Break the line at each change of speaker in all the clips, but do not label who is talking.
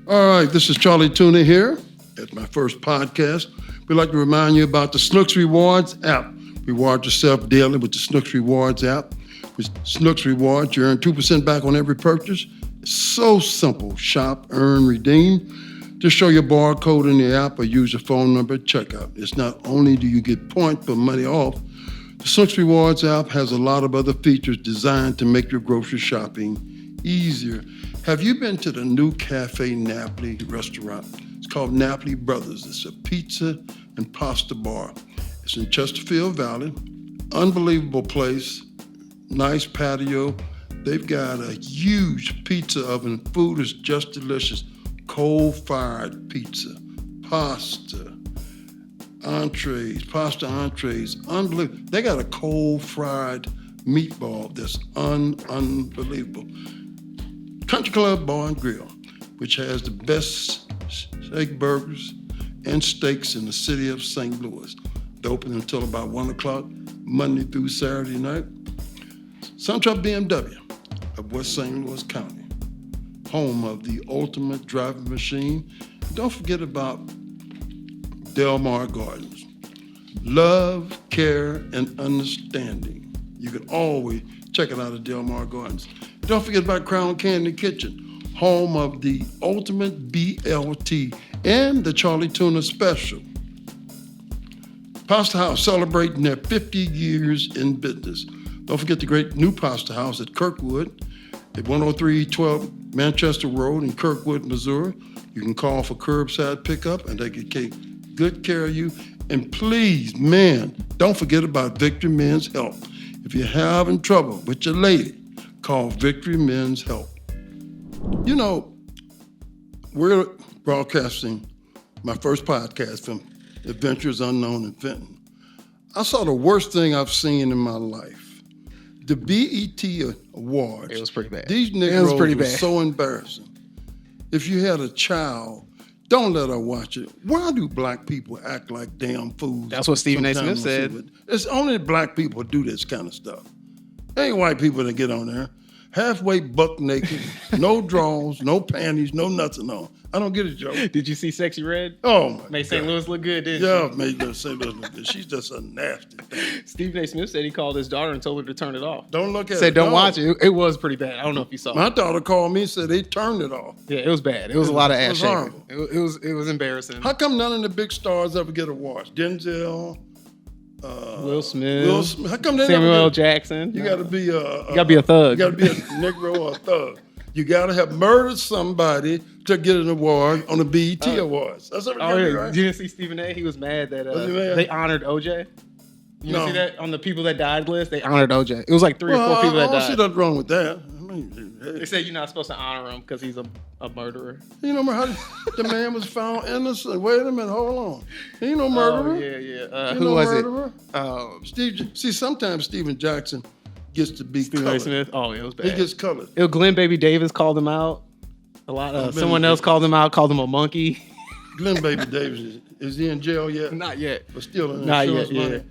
All right, this is Charlie Tuna here at my first podcast. We'd like to remind you about the Snooks Rewards app. Reward yourself daily with the Snooks Rewards app. With Snooks Rewards, you earn 2% back on every purchase. It's so simple. Shop, earn, redeem. Just show your barcode in the app or use your phone number at checkout. It's not only do you get points but money off, the Snooks Rewards app has a lot of other features designed to make your grocery shopping easier. Have you been to the new Cafe Napoli restaurant? It's called Napoli Brothers. It's a pizza and pasta bar. It's in Chesterfield Valley. Unbelievable place. Nice patio. They've got a huge pizza oven. Food is just delicious. Coal-fired pizza, pasta entrees, unbelievable. They got a coal-fried meatball that's unbelievable. Country Club Bar and Grill, which has the best steak burgers and steaks in the city of St. Louis. They're open until about 1 o'clock, Monday through Saturday night. Suntruck BMW of West St. Louis County, home of the ultimate driving machine. Don't forget about Del Mar Gardens. Love, care, and understanding. You can always check it out at Del Mar Gardens. Don't forget about Crown Candy Kitchen, home of the ultimate BLT and the Charlie Tuna Special. Pasta House celebrating their 50 years in business. Don't forget the great new Pasta House at Kirkwood at 10312 Manchester Road in Kirkwood, Missouri. You can call for curbside pickup and they can take good care of you. And please, man, don't forget about Victory Men's Help. If you're having trouble with your lady, call Victory Men's Help. You know, we're broadcasting my first podcast from Adventures Unknown in Fenton. I saw the worst thing I've seen in my life. The BET Awards.
It was pretty bad.
These Negroes were so embarrassing. If you had a child, don't let her watch it. Why do black people act like damn fools?
That's what Stephen A. Smith said.
It's only black people do this kind of stuff. Ain't white people that get on there. Halfway buck naked, no drawers, no panties, no nothing on. I don't get it, Joe.
Did you see Sexy Red?
Oh, my
Made St. Louis look good, didn't
Yeah, made St. Louis look good. She's just a nasty thing.
Stephen A. Smith said he called his daughter and told her to turn it off.
Don't look at it.
Said don't watch it. It was pretty bad. I don't know if you saw
My
it.
daughter called me and said they turned it off.
Yeah, it was bad. It was a lot of ass shaking.
horrible.
It was embarrassing.
How come none of the big stars ever get awards? Denzel,
Will Smith.
How come they
Samuel
never
L.
get,
Jackson.
You got to be
You gotta be a thug.
You got to be a Negro or a thug. You got to have murdered somebody to get an award on the BET Awards. That's what
Oh, yeah.
right?
You didn't see Stephen A? He was mad that
Was he mad?
they honored OJ. You
No.
see that on the people that died list? They honored OJ. It was like 3 or 4 people that
I don't see
died.
nothing wrong with that. I mean,
They said you're not supposed to honor him because he's a murderer.
you know how the man was found innocent. Wait a minute, hold on. He ain't no murderer.
Oh, yeah.
He
Who
no
was
murderer.
it?
See, sometimes Stephen Jackson gets to be
Stephen A.
colored.
Smith. Oh, it was bad.
He gets colored.
Glenn Baby Davis called him out. Someone else called him out, called him a monkey.
Glenn Baby Davis, is he in jail yet?
Not yet.
But still in
Not
insurance
yet,
money?
yeah.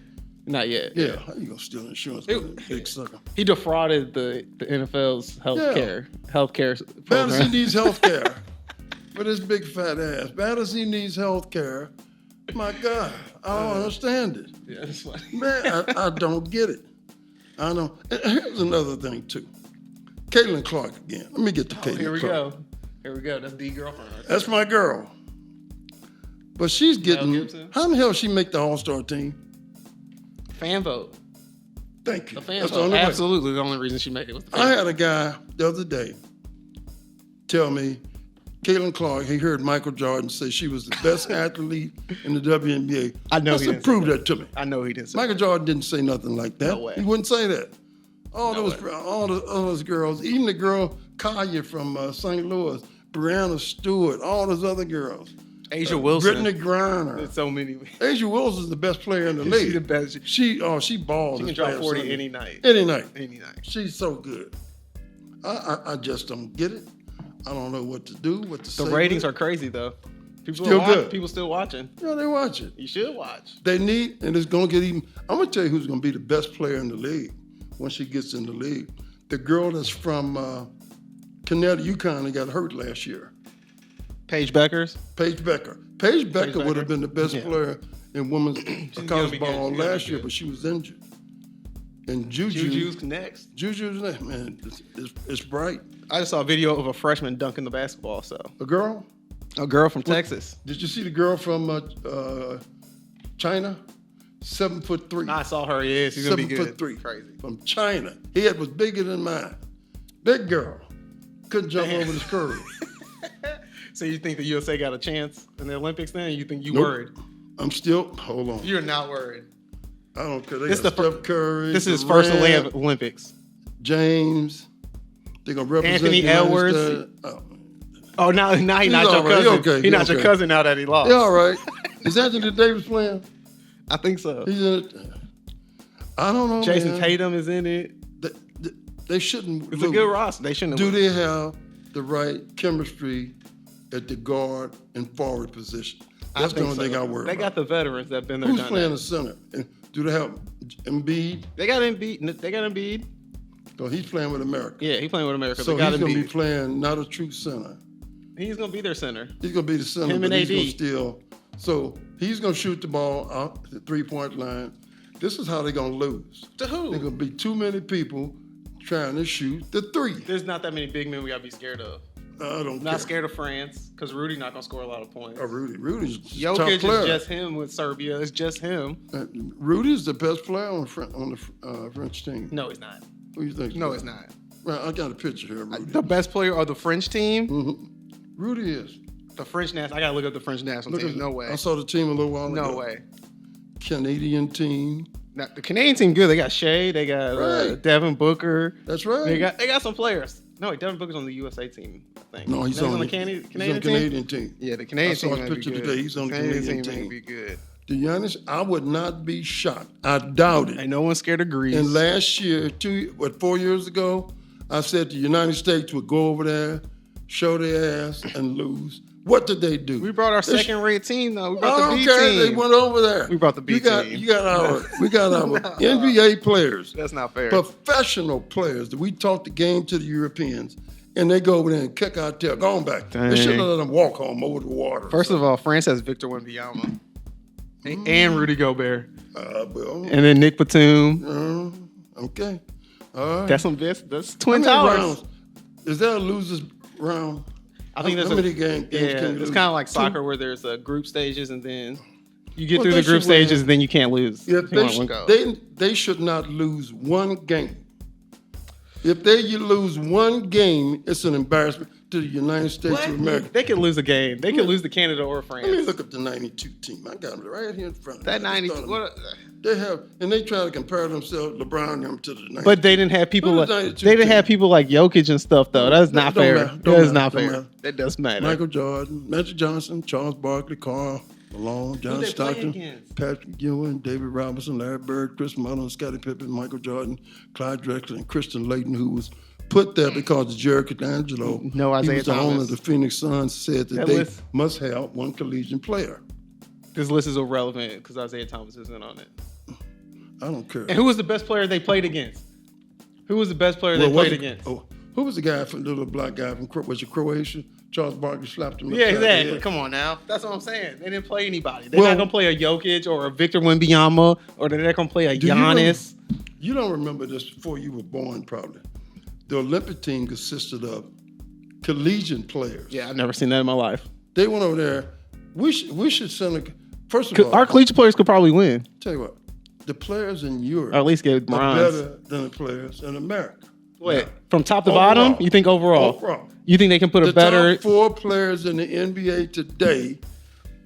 Not yet.
Yeah, how you gonna steal insurance money, big sucker?
He defrauded the NFL's healthcare
Bad as he
program.
needs health care. With his big fat ass. Bad as he needs health care. My God, I don't understand it.
Yeah, that's funny.
Man, I don't get it. I know. And here's another thing, too. Caitlin Clark again. Let me get to Caitlin
Here we
Clark.
go. Here we go. That's the girlfriend. Right there.
That's my girl. But she's getting,
Gibson?
how in the hell she make the All-Star team?
Fan vote.
Thank you.
The fan
That's the
vote.
only way.
Absolutely. The only reason she made it was the fan
I
vote.
had a guy the other day tell me, Caitlin Clark, he heard Michael Jordan say she was the best athlete in the WNBA.
I know
I
he
said,
didn't say
prove
that.
that to me.
I know he didn't say
Michael Jordan didn't say nothing like that.
No way.
He wouldn't say that. All
No
those girls, even the girl Kaya from St. Louis, Brianna Stewart, all those other girls.
Asia Wilson.
Brittany Griner.
There's so many.
Asia Wilson is the best player in the league.
She's the best.
She balls.
She can drop 40 any night.
Any night.
Any night.
She's so good. I just don't get it. I don't know what to do, what to say.
The ratings are crazy though. People
Still good.
People still watching.
Yeah, they watch it.
You should watch.
They need, and it's going to get even. I'm going to tell you who's going to be the best player in the league when she gets in the league. The girl that's from Connecticut, UConn, that got hurt last year.
Paige Beckers.
Paige Becker. Paige Becker would have been the best
Yeah.
player in women's college
be
ball
good. She's
last
gonna be
year,
good.
but she was injured. And Juju's
Juju's next.
next. Man, it's bright.
I just saw a video of a freshman dunking the basketball. So
A girl?
a girl from Texas.
Did you see the girl from China? 7'3".
I saw her. Yeah, she's gonna be good.
7'3".
Crazy.
From China. Head was bigger than mine. Big girl. Couldn't jump over the curve.
So you think the USA got a chance in the Olympics? Then you think you
Nope.
worried?
Hold on.
You're not worried.
I don't care. They
This
got
the fir-
Steph Curry.
This is his first
Durant,
Olympics.
James. They're gonna represent
Anthony
the United
Edwards.
States.
Oh, now he's not
He's
your
all right.
cousin.
Okay.
He's not your
Okay.
cousin now that he lost.
Yeah, all right. Is Anthony Davis playing?
I think so.
He's in it. I don't know.
Jason
man.
Tatum is in it.
They shouldn't.
It's
lose.
a good roster. They shouldn't.
Do
have
they have the right chemistry at the guard and forward position? That's the only thing I worry
They
about.
got the veterans that've been there.
Who's
done
playing
that.
the center? And do they have Embiid?
They got Embiid. They got Embiid.
No, he's playing with America.
Yeah, he's playing with America.
So
they got
he's going to be
Embiid.
playing not a true center.
He's gonna be their center.
He's going to be the center,
Him
but
and
he's going
AD.
to still. So he's going to shoot the ball out the 3-point line. This is how they're going to lose.
To
There's
who?
going to be too many people trying to shoot the three.
There's not that many big men we gotta be scared of.
I don't
Not
care.
scared of France because Rudy not gonna score a lot of points.
Oh, Rudy's a top
Jokic
player.
is just him with Serbia. It's just him.
Rudy's the best player on the French team.
No, he's not.
Who do you think?
No, it's not.
Well, I got a picture here. Of Rudy.
The best player of the French team.
Rudy is.
The French national. I gotta look up the French national team. No way.
I saw the team a little while ago.
No way.
Canadian team.
Now, the Canadian team good. They got Shea. They got
Right.
Devin Booker.
That's right.
They got some players. No, wait, Devin Booker's on the USA team. I think.
No, he's
on
on
the
he's
Canadian
on
team.
Canadian team.
Yeah, the Canadian
I saw
team
his
might be
picture
good.
today. He's on the Canadian team.
might be good.
To be honest, I would not be shocked. I doubt it.
Ain't no one scared of Greece.
And last year, 4 years ago, I said the United States would go over there, show their ass, and lose. What did they do?
We brought our
They
second-rate team though. We
I
brought the
don't
B
care.
team.
They went over there.
We brought the B
we got,
team.
We got our NBA players,
That's not fair.
professional players. That we taught the game to the Europeans, and they go over there and kick our tail. Go on back. They should have let them walk home over the water.
First of all, France has Victor Wembanyama and Rudy Gobert,
well,
and then Nick Batum.
okay. All right.
That's That's
How
Twin
many
Towers.
rounds? Is there a losers round?
I think
how
there's
many games
yeah,
can you
it's
lose?
kind of like
Two?
soccer where there's group stages and then you get
Well,
through
they
the group
should win.
stages and then you can't lose.
Yeah,
You want one goal.
they should not lose one game. If you lose one game, it's an embarrassment to the United States of America.
They could lose a game. They could lose to Canada or France.
Let me look up the 92 team. I got it right here in front of me.
That
I just
92.
thought of
What?
it. They have, and they try to compare themselves, LeBron them to the 92.
But they didn't have people.
Who
Like,
the
they
92
didn't
team?
have people like Jokic and stuff though. That's not
Don't
fair.
matter.
That
Don't
is not
matter. Don't
fair.
matter.
That does matter.
Michael Jordan, Magic Johnson, Charles Barkley, Karl Malone, John
they play
Stockton,
against?
Patrick Ewing, David Robinson, Larry Bird, Chris Mullin, Scottie Pippen, Michael Jordan, Clyde Drexler, and Christian Layton, who was put there because Jerry D'Angelo,
No Isaiah
he was the owner
Thomas.
of the Phoenix Suns, said that
That
they
list-
must have one collegiate player.
This list is irrelevant because Isaiah Thomas isn't on it.
I don't care.
And who was the best player they played against? Who was the best player they
Well,
played
wasn't-
against?
Oh, who was the guy from the little black guy from was it Croatia? Charles Barkley slapped him.
Yeah,
upside the
exactly.
head.
Come on now. That's what I'm saying. They didn't play anybody. They're
Well-
not gonna play a Jokic or a Victor Wembanyama, or they're not gonna play a
Do you
Giannis.
You don't remember this before you were born, probably. The Olympic team consisted of collegiate players.
Yeah, I've never seen that in my life.
They went over there. We should send a. First of all,
Our collegiate players could probably win,
tell you what, the players in Europe
or at least get
are
bronze.
better than the players in America.
Wait, from top to
Overall.
bottom, you think overall?
Overall.
You think they can put
The
a better?
top 4 players in the NBA today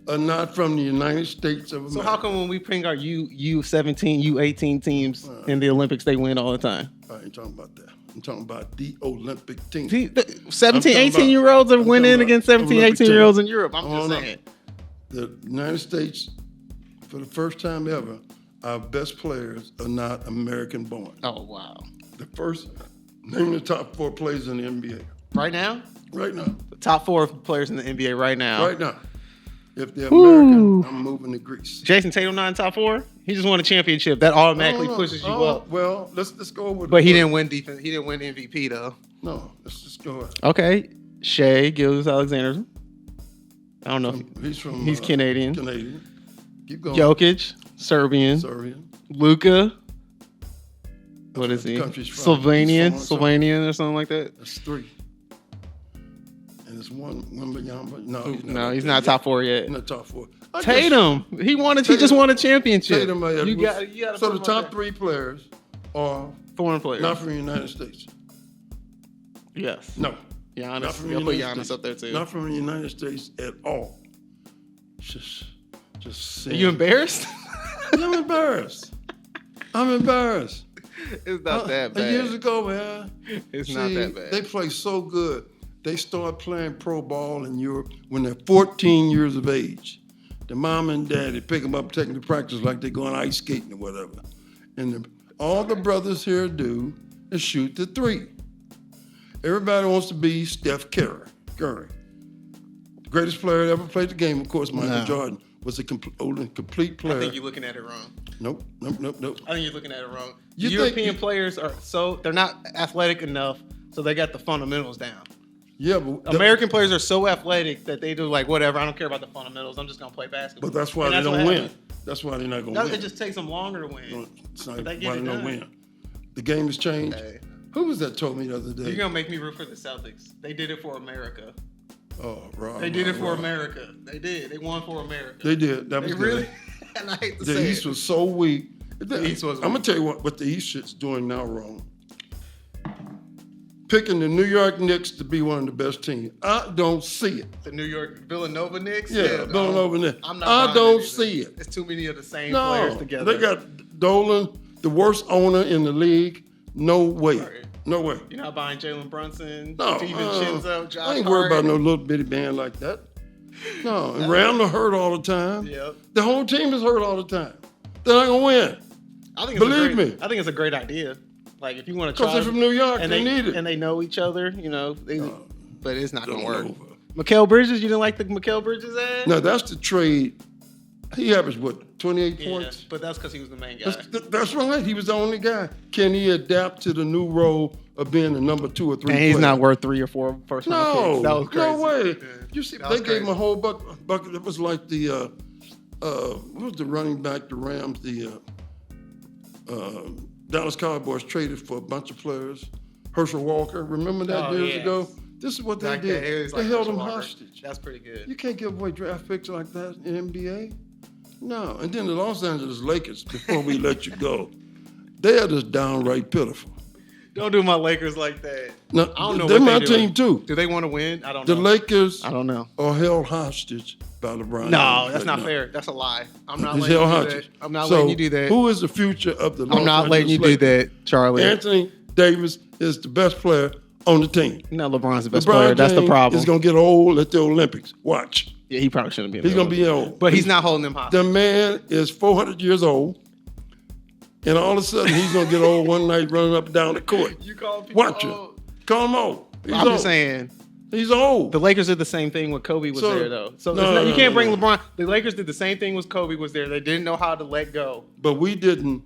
are not from the United States of America.
So how come when we bring our U17, U18 teams in the Olympics, they win all the time?
I ain't talking about that. I'm talking about the Olympic team.
See, the 17,
I'm talking
18-year-olds are
I'm
winning
talking
against
about
17,
Olympic
18-year-olds
team.
in Europe. I'm
Oh,
just
no.
saying.
The United States, for the first time ever, our best players are not American born.
Oh, wow.
The first, name the top 4 players in the NBA
Right now?
right now.
The top 4 players in the NBA right now.
Right now. If they're American, I'm moving to Greece.
Jason Tatum not in top 4? He just won a championship. That automatically pushes you up.
Well, let's go with.
But he didn't win defense. He didn't win MVP though.
No, let's just go.
Okay. Shea Gilgeous-Alexander. I don't know.
He's
Canadian.
Canadian. Keep going.
Jokic, Serbian. Luka. What is he? Slovenian or something like that.
That's 3. And it's one Wembanyama.
No, he's not top 4 yet.
He's not top 4.
Tatum. He just won a championship.
Tatum,
you got
so the top 3 players are
foreign players.
Not from the United States.
Yes.
No.
Giannis. I'll put Giannis up there too.
Not from the United States at all. Just
Are you embarrassed?
I'm embarrassed.
It's not that bad.
Years ago, man.
It's not that bad.
They play so good. They start playing pro ball in Europe when they're 14 years of age. The mom and daddy pick them up, take them to practice like they're going ice skating or whatever. And all the brothers here do is shoot the 3. Everybody wants to be Steph Curry. The greatest player that ever played the game, of course, Michael Jordan, was a complete player.
I think you're looking at it wrong.
Nope.
I think you're looking at it wrong. European players they're not athletic enough, so they got the fundamentals down.
Yeah, but
American players are so athletic that they do like whatever. I don't care about the fundamentals. I'm just gonna play basketball.
But that's why they don't win. That's why they're not gonna win.
It just takes them longer to win.
It's not why they don't win. The game has changed.
Hey.
Who was that told me the other day?
You're gonna make me root for the Celtics. They did it for America.
Oh, Rob.
They did it for America. They did. They won for America.
They did. That was good.
Really? And I hate to say
the East was so weak.
The East was weak.
I'm gonna tell you what the East shit's doing now wrong. Picking the New York Knicks to be one of the best teams. I don't see it.
The New York Villanova Knicks?
Yeah, Villanova Knicks.
I
don't see it.
It's too many of the same players together.
They got Dolan, the worst owner in the league. No way.
Right.
No way.
You're not buying Jalen Brunson,
No,
DiVincenzo, Josh
I ain't worried about no little bitty band like that. No, and Randall hurt all the time.
Yep.
The whole team is hurt all the time. They're not gonna win. Believe me.
I think it's a great idea. Like if you want to try,
because they're from New York,
and
they need it,
and they know each other. But it's not gonna work. Mikal Bridges, you didn't like the Mikal Bridges ad?
No, that's the trade. He averaged 28 points.
But that's because he was the main guy.
That's right. He was the only guy. Can he adapt to the new role of being the number 2 or 3?
And he's not worth 3 or 4 first round picks. That was crazy.
No way.
Yeah.
You see, they gave him a whole bucket. It was like the what was the running back? The Rams, the Dallas Cowboys traded for a bunch of players. Herschel Walker, remember that years ago? This is what they did. They held him hostage.
That's pretty good.
You can't give away draft picks like that in NBA. No. And then the Los Angeles Lakers, before we let you go, they are just downright pitiful.
Don't do my Lakers like that.
No,
I don't know
they're
what
my
they
team too.
Do they want to win? I don't know.
The Lakers
I don't know.
are held hostage by LeBron.
No, that's not fair. That's a lie. I'm not
He's
letting
held
you do
hostage.
that. I'm not letting you do that.
Who is the future of the Los
I'm not letting you
Angeles
do
Lakers?
that, Charlie.
Anthony Davis is the best player on the team.
No, LeBron's the best
LeBron
player. That's the
James
problem.
He's going to get old at the Olympics. Watch.
Yeah, he probably shouldn't be.
He's going to be old.
But he's not holding them hostage.
The man is 400 years old. And all of a sudden, he's going to get old one night running up and down the court.
You call people
Watch
old.
him. Call him old. He's
I'm
old.
just saying.
He's old.
The Lakers did the same thing when Kobe was there, though. So you can't bring LeBron. The Lakers did the same thing when Kobe was there. They didn't know how to let go.
But we didn't.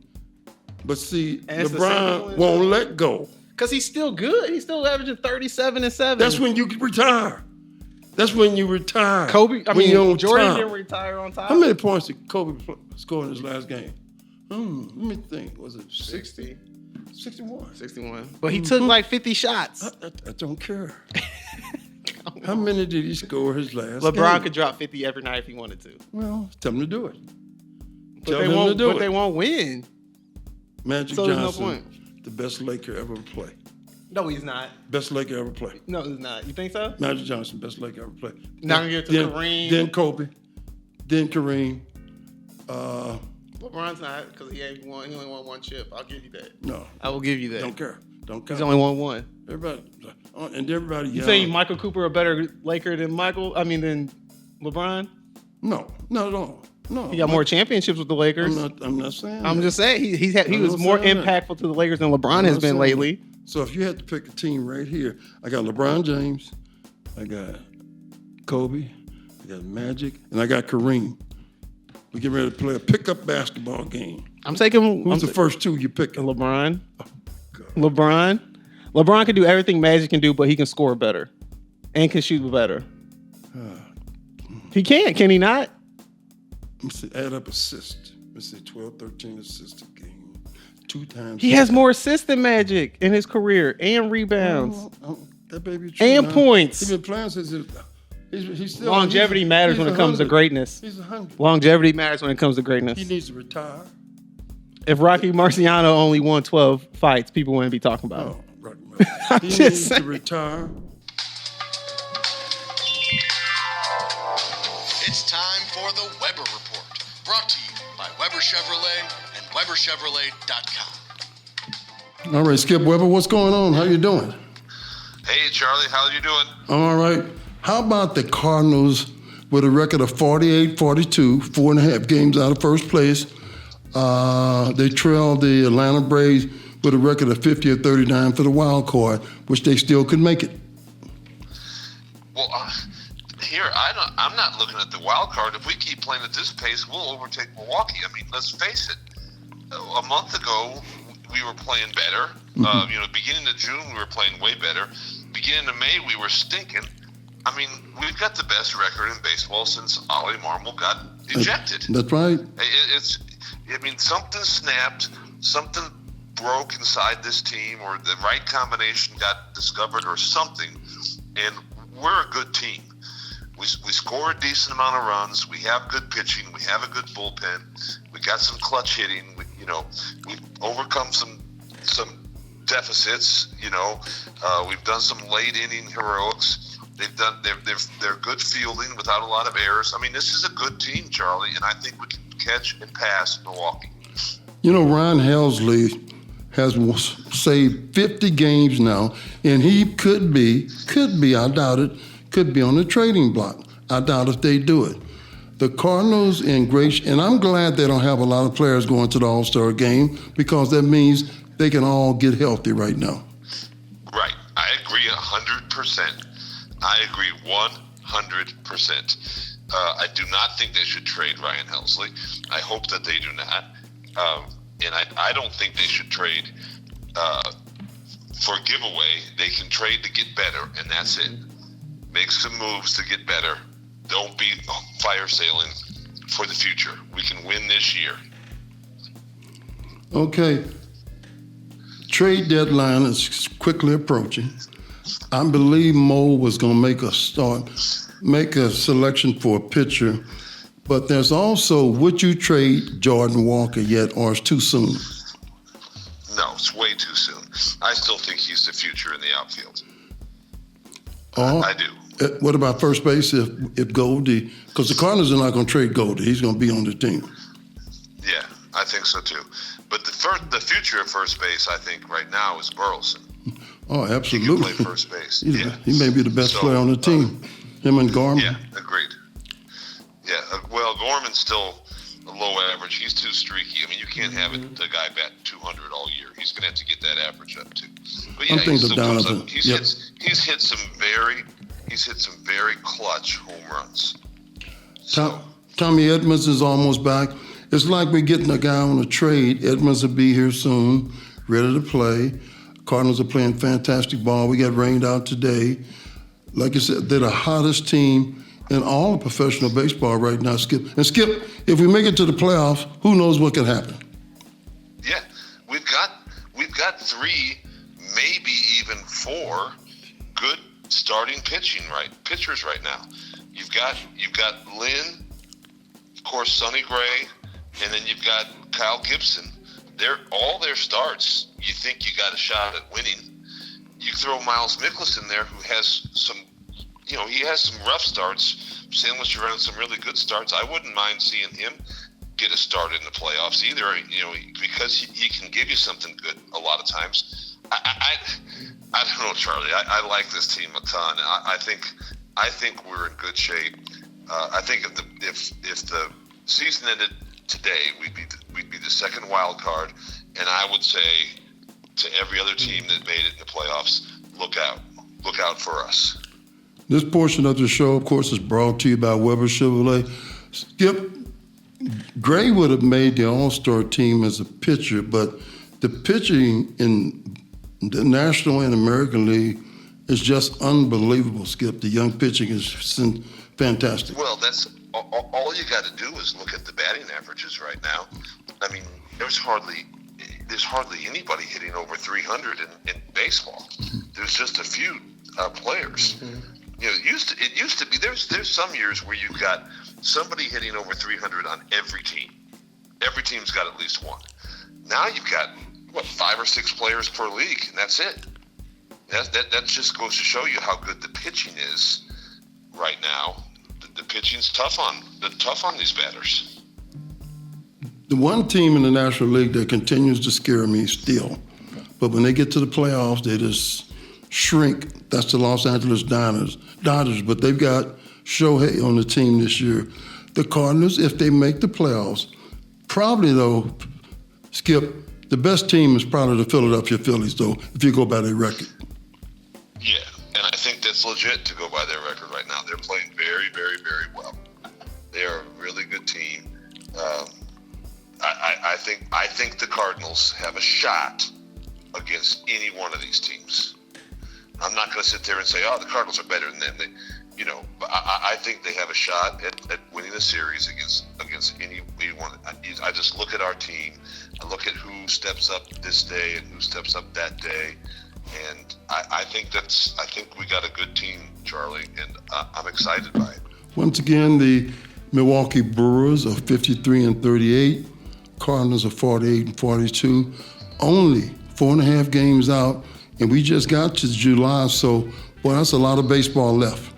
But see,
And
LeBron won't let go.
Because he's still good. He's still averaging 37 and 7.
That's when you retire. That's when you retire.
Jordan didn't retire on top.
How many points did Kobe score in his last game? Let me think. Was it 60? 61.
61. But he took like 50 shots.
I don't care. How many did he score his last
LeBron
game?
could drop 50 every night if he wanted to.
Well, tell him to do it.
But they won't win.
Magic
So there's no
Johnson,
point.
the best Laker ever play.
No, he's not.
Best Laker ever play.
No, he's not. You think so?
Magic Johnson, best Laker ever play.
Now I'm going to give it to Kareem.
Then Kobe. Then Kareem.
LeBron's not, because he only won one chip. I'll give you that.
No.
I will give you that.
Don't care.
He's only won one.
Everybody
You saying Michael Cooper a better Laker than than LeBron?
No, not at all. No.
He got more championships with the Lakers.
I'm not saying
I'm
that.
just saying he was more impactful to the Lakers than LeBron has been lately.
So if you had to pick a team right here, I got LeBron James, I got Kobe, I got Magic, and I got Kareem. We're getting ready to play a pickup basketball game.
I'm taking.
Who's the first two you pick?
LeBron. LeBron can do everything Magic can do, but he can score better and can shoot better. He can't. Can he not?
Let me see. Add up assists. Let's see. 12, 13 assists a game. 2 times.
He has more assists than Magic in his career and rebounds.
That baby
and points.
He's been playing since he's still
longevity matters when it comes to greatness.
He's 100.
Longevity matters when it comes to greatness.
He needs to retire.
If Rocky Marciano only won 12 fights, people wouldn't be talking about it.
Rocky Marciano. He needs to retire.
It's time for the Weber Report, brought to you by Weber Chevrolet and WeberChevrolet.com.
All right, Skip Weber, what's going on? How you doing?
Hey, Charlie, how you doing?
All right. How about the Cardinals with a record of 48-42, 4.5 games out of first place? They trailed the Atlanta Braves with a record of 50-39 for the wild card, which they still could make it.
Well, I'm not looking at the wild card. If we keep playing at this pace, we'll overtake Milwaukee. I mean, let's face it. A month ago, we were playing better. Beginning of June, we were playing way better. Beginning of May, we were stinking. I mean, we've got the best record in baseball since Ollie Marmol got ejected.
That's right.
Something snapped, something broke inside this team, or the right combination got discovered or something, and we're a good team. We score a decent amount of runs. We have good pitching. We have a good bullpen. We got some clutch hitting. We've overcome some deficits. We've done some late inning heroics. They're good fielding without a lot of errors. I mean, this is a good team, Charlie, and I think we can catch and pass Milwaukee.
Ryan Helsley has saved 50 games now, and he could be, I doubt it, could be on the trading block. I doubt if they do it. The Cardinals and I'm glad they don't have a lot of players going to the All-Star game, because that means they can all get healthy right now.
Right. I agree 100%. I agree 100%. I do not think they should trade Ryan Helsley. I hope that they do not. And I don't think they should trade for giveaway. They can trade to get better, and that's it. Make some moves to get better. Don't be fire sailing for the future. We can win this year.
Okay. Trade deadline is quickly approaching. I believe Mo was going to make a selection for a pitcher, but there's also, would you trade Jordan Walker yet, or it's too soon?
No, it's way too soon. I still think he's the future in the outfield. I do.
What about first base if Goldie, because the Cardinals are not going to trade Goldie. He's going to be on the team.
Yeah, I think so too. But the future of first base, I think, right now is Burleson.
Oh, absolutely.
He can play first base.
He may be the best player on the team. Him and Gorman.
Yeah, agreed. Yeah, Gorman's still a low average. He's too streaky. I mean, you can't have the guy bat 200 all year. He's going to have to get that average up too. But yeah, he's hit some very clutch home runs.
Tommy Edmonds is almost back. It's like we're getting a guy on a trade. Edmonds will be here soon, ready to play. Cardinals are playing fantastic ball. We got rained out today. Like I said, they're the hottest team in all of professional baseball right now, Skip. And Skip, if we make it to the playoffs, who knows what could happen?
Yeah, we've got 3, maybe even 4 good starting pitchers right now. You've got Lynn, of course, Sonny Gray, and then you've got Kyle Gibson. All their starts, you think you got a shot at winning. You throw Miles Mikolas in there, who has some, he has some rough starts, sandwiched around some really good starts. I wouldn't mind seeing him get a start in the playoffs either, because he can give you something good a lot of times. I don't know, Charlie. I like this team a ton. I think we're in good shape. I think if the season ended today, we'd be the second wild card, and I would say to every other team that made it in the playoffs, look out for us.
This portion of the show, of course, is brought to you by Weber Chevrolet. Skip, Gray would have made the All-Star team as a pitcher, but the pitching in the National and American League is just unbelievable, Skip. The young pitching is fantastic.
Well, that's all you got to do is look at the batting averages right now. I mean, there's hardly anybody hitting over 300 in baseball. There's just a few players. You know, it used to be there's some years where you've got somebody hitting over 300 on every team. Every team's got at least one. Now you've got 5 or 6 players per league, and that's it. That just goes to show you how good the pitching is right now. The pitching's tough on these batters.
The one team in the National League that continues to scare me still, but when they get to the playoffs, they just shrink. That's the Los Angeles Dodgers. But they've got Shohei on the team this year. The Cardinals, if they make the playoffs, probably though, Skip, the best team is probably the Philadelphia Phillies, though, if you go by their record.
Yeah, and I think that's legit to go by their record right now. They're playing very, very, very well. They are a really good team. I think the Cardinals have a shot against any one of these teams. I'm not going to sit there and say, "Oh, the Cardinals are better than them." But I think they have a shot at winning the series against anyone. I just look at our team. I look at who steps up this day and who steps up that day, and I think we got a good team, Charlie, and I'm excited by it.
Once again, the Milwaukee Brewers are 53-38. Cardinals are 48-42. Only 4.5 games out, and we just got to July, so boy, that's a lot of baseball left.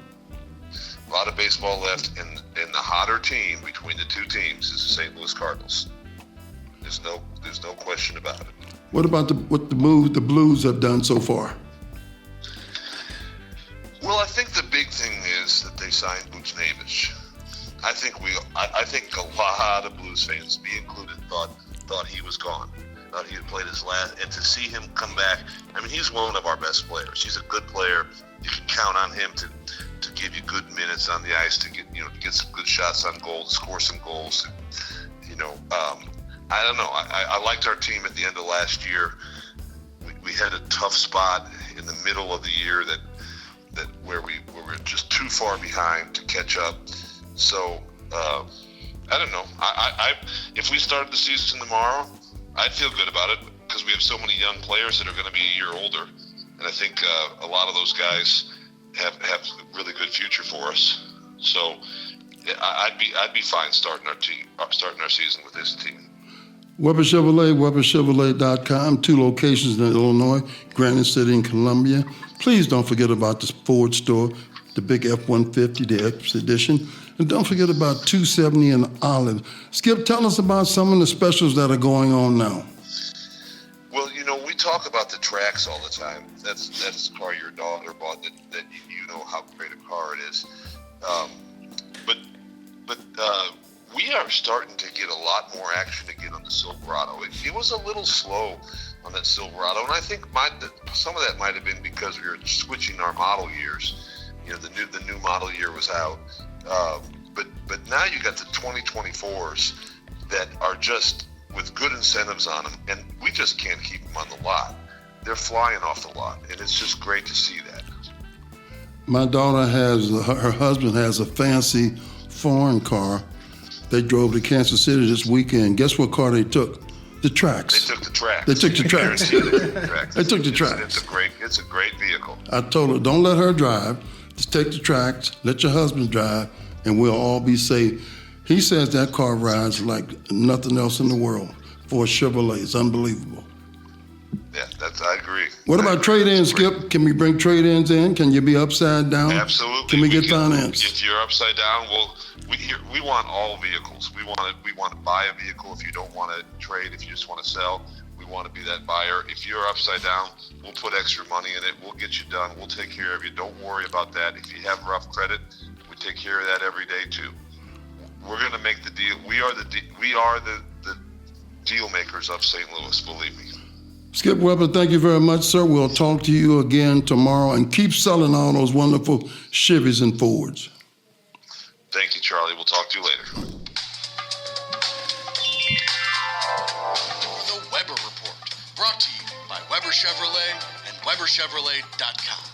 A lot of baseball left, and the hotter team between the two teams is the St. Louis Cardinals. There's no question about it.
What about what the Blues have done so far?
Well, I think the big thing is that they signed Buchnevich. I think a lot of Blues fans, me included, thought he was gone. Thought he had played his last, and to see him come back, I mean, he's one of our best players. He's a good player. You can count on him to give you good minutes on the ice, to get some good shots on goal, to score some goals. I don't know. I liked our team at the end of last year. We had a tough spot in the middle of the year that where we were just too far behind to catch up. So I don't know. If we started the season tomorrow, I'd feel good about it because we have so many young players that are going to be a year older, and I think a lot of those guys have a really good future for us. So I'd be fine starting our season with this team.
Weber Chevrolet, WeberChevrolet.com, 2 locations in Illinois, Granite City and Columbia. Please don't forget about the Ford store, the big F-150, the Expedition. And don't forget about 270 and Olive. Skip, tell us about some of the specials that are going on now.
Well, we talk about the tracks all the time. That's the car your daughter bought that you know how great a car it is. But we are starting to get a lot more action again on the Silverado. It was a little slow on that Silverado, and I think some of that might have been because we were switching our model years. The new model year was out. But now you got the 2024s that are just with good incentives on them, and we just can't keep them on the lot. They're flying off the lot, and it's just great to see that.
My daughter her husband has a fancy foreign car. They drove to Kansas City this weekend. Guess what car they took? The Trax.
They took the Trax.
They took the Trax. They took the Trax.
It's a great vehicle.
I told her, don't let her drive. Just take the Trax, let your husband drive, and we'll all be safe. He says that car rides like nothing else in the world for a Chevrolet. It's unbelievable.
Yeah, I agree.
What about trade-ins, Skip? Can we bring trade-ins in? Can you be upside down?
Absolutely.
Can we get finance?
If you're upside down, we want all vehicles. We want to buy a vehicle if you don't want to trade. If you just want to sell, we want to be that buyer. If you're upside down, we'll put extra money in it. We'll get you done. We'll take care of you. Don't worry about that. If you have rough credit, we take care of that every day too. We're going to make the deal. We are the deal makers of St. Louis. Believe me.
Skip Weber, thank you very much, sir. We'll talk to you again tomorrow, and keep selling all those wonderful Chevys and Fords.
Thank you, Charlie. We'll talk to you later.
The Weber Report, brought to you by Weber Chevrolet and WeberChevrolet.com.